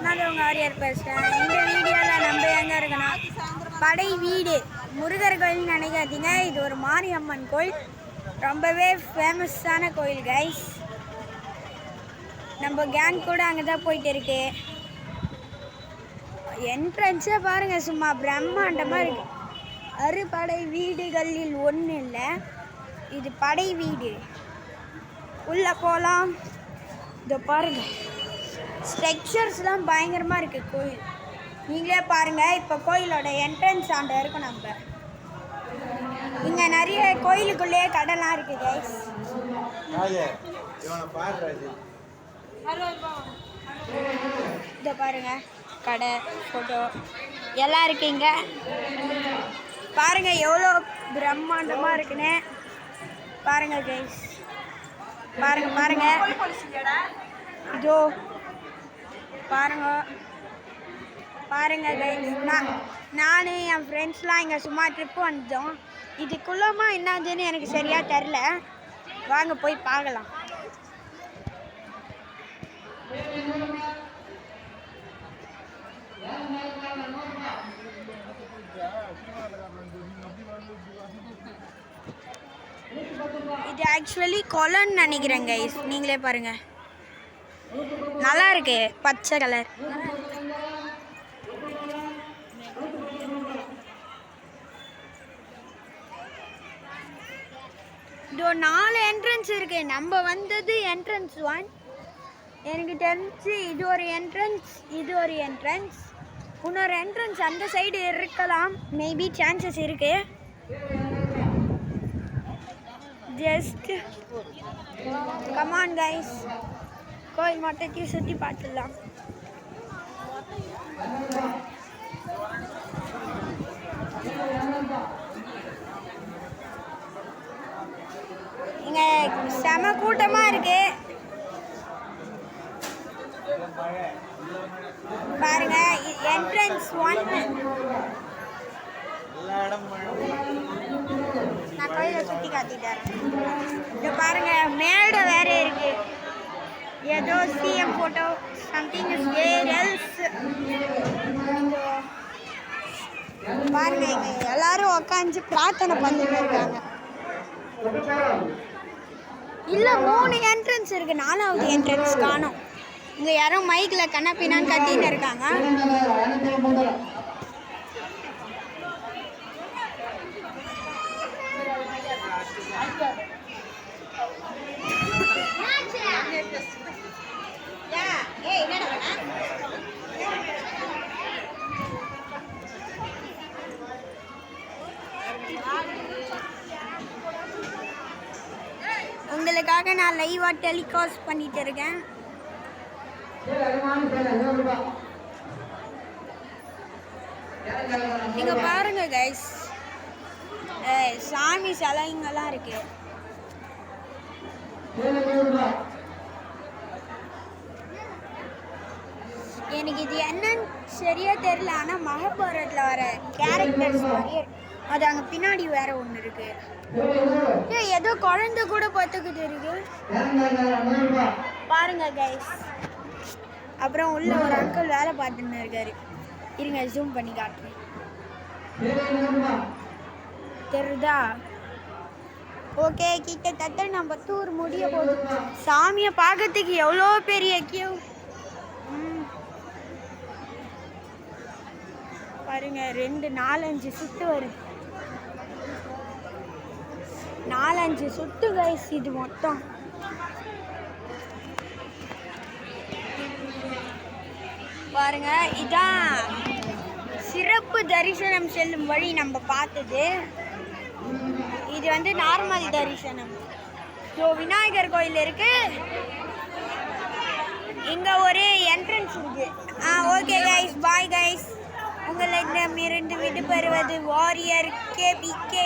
நான் உங்கள் வாரியர் பேசுகிறேன். இந்த வீடியோவில் நம்ம எங்கே இருக்கோன்னா படை வீடு முருகர் கோயில்னு நினைக்காதீங்க. இது ஒரு மாரியம்மன் கோயில், ரொம்பவே ஃபேமஸான கோயில் கைஸ். நம்ம கேங் கூட அங்கே தான் போயிட்டு இருக்கு. என்ட்ரன்ஸே பாருங்கள், சும்மா பிரம்மாண்டமாக இருக்குது. அறுபடை வீடுகளில் ஒன்று இல்லை, இது படை வீடு. உள்ளே போகலாம். இதை பாருங்கள், ஸ்ட்ரக்சர்ஸ்லாம் பயங்கரமாக இருக்குது கோயில். நீங்களே பாருங்கள். இப்போ கோயிலோட என்ட்ரன்ஸ் ஆண்ட இருக்கும். நம்ம இங்கே நிறைய கோயிலுக்குள்ளேயே கடைலாம் இருக்குது கைஸ். இதை பாருங்கள், கடை, ஃபோட்டோ எல்லாம் இருக்குங்க. பாருங்கள் எவ்வளோ பிரம்மாண்டமாக இருக்குன்னு பாருங்கள் கைஸ். பாருங்கள் பாருங்கள், இதோ பாருங்க பாருங்க கைஸ். நான் என் ஃப்ரெண்ட்ஸ்லாம் இங்கே சும்மா ட்ரிப்பு வந்தோம். இதுக்குள்ளமா என்னதுன்னு எனக்கு சரியாக தெரில. வாங்க போய் பார்க்கலாம். இது ஆக்சுவலி கொலன்னு நினைக்கிறேன் கைஸ். நீங்களே பாருங்க, நல்லா இருக்கு, பச்சை கலர். இதோ 4 என்ட்ரன்ஸ் இருக்கு. நம்ம வந்தது என்ட்ரன்ஸ் 1. எனக்கு தெரிஞ்சு இது ஒரு என்ட்ரன்ஸ், இது ஒரு என்ட்ரன்ஸ், இன்னொரு என்ட்ரன்ஸ் அந்த சைடு இருக்கலாம். மேபி சான்சஸ் இருக்கு. ஜஸ்ட் கமான் கைஸ், கோயில் மொத்தத்தையும் சுற்றி பார்த்துடலாம். இங்கே செம கூட்டமாக இருக்கு. பாருங்க, என்ட்ரன்ஸ் 1. நான் கோயிலை சுற்றி காட்டிட்டேன். இது பாருங்க, மேடை வேற இருக்கு. ஏதோ CM photo something is where else. பாருங்க, இங்கே எல்லாரும் உட்காந்து பிரார்த்தனை பண்ணிட்டு இருக்காங்க. இல்லை, 3 என்ட்ரன்ஸ் இருக்கு, 4வது என்ட்ரன்ஸ் காணோம். இங்கே யாரும் மைக்கில் கண்ணப்பினான்னு கட்டின்னு இருக்காங்க. உங்களுக்காக நான் லைவாக டெலிகாஸ்ட் பண்ணிட்டு இருக்கேன். நீங்க பாருங்க கைஸ், சாமி சிலைங்கெல்லாம் இருக்கு. எனக்கு இது என்னன்னு சரியா தெரியல. ஆனால் மகாபாரத்தில் வர கேரக்டர்ஸ் மாதிரியே அது அங்கே பின்னாடி வேற ஒன்று இருக்கு. ஏதோ குழந்தை கூட பார்த்துக்கிட்டு இருக்கு பாருங்க கைஸ். அப்புறம் உள்ள ஒரு அங்கிள் வேலை பார்த்துன்னு இருக்காரு. இருங்க, ஜூம் பண்ணி காட்டுறேன். தெரியுதா? ஓகே, கிட்டத்தட்ட நம்ம டூர் முடிய போகுது. சாமியை பார்க்கறதுக்கு எவ்வளோ பெரிய கியூ பாருங்க. 2 4 5 சுத்து வருது. 4 5 சுத்து கைஸ். இது மொத்தம் பாருங்க. இதான் சிறப்பு தரிசனம் செல்லும் வழி நம்ம பார்த்தது. இது வந்து நார்மல் தரிசனம். ஸோ விநாயகர் கோயில் இருக்கு, இங்க ஒரு என்ட்ரன்ஸ் இருக்கு. Okay guys, bye guys. உங்களிடமிருந்து விடுபெறுவது வாரியர் KBK.